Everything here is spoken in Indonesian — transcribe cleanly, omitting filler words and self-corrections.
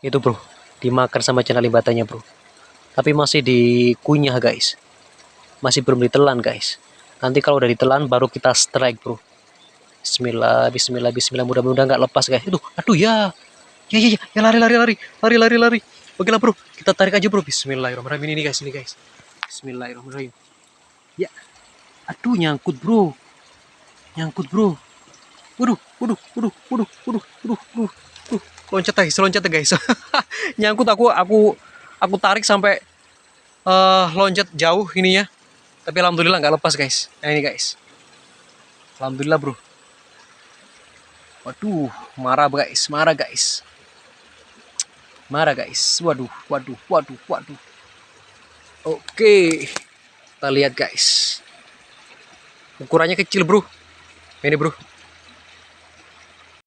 Itu bro, dimakan sama channel limbatanya bro. Tapi masih dikunyah guys. Masih belum ditelan guys. Nanti kalau udah ditelan baru kita strike bro. Bismillah, bismillah, bismillah. Mudah-mudahan nggak lepas guys. Itu, aduh ya. Ya, lari, lari, lari. Lari, lari, lari. Oke lah bro, kita tarik aja bro. Bismillahirrahmanirrahim. Ini guys, ini guys. Bismillahirrahmanirrahim. Ya, aduh nyangkut bro. Nyangkut bro. Waduh, waduh, waduh, waduh, waduh, waduh, waduh. Loncat guys. Nyangkut aku tarik sampai loncat jauh ininya. Tapi alhamdulillah nggak lepas guys. Nah ini guys. Alhamdulillah bro. Waduh, marah guys, marah guys. Marah guys. Waduh, waduh, waduh, waduh. Oke. Kita lihat guys. Ukurannya kecil bro. Ini bro.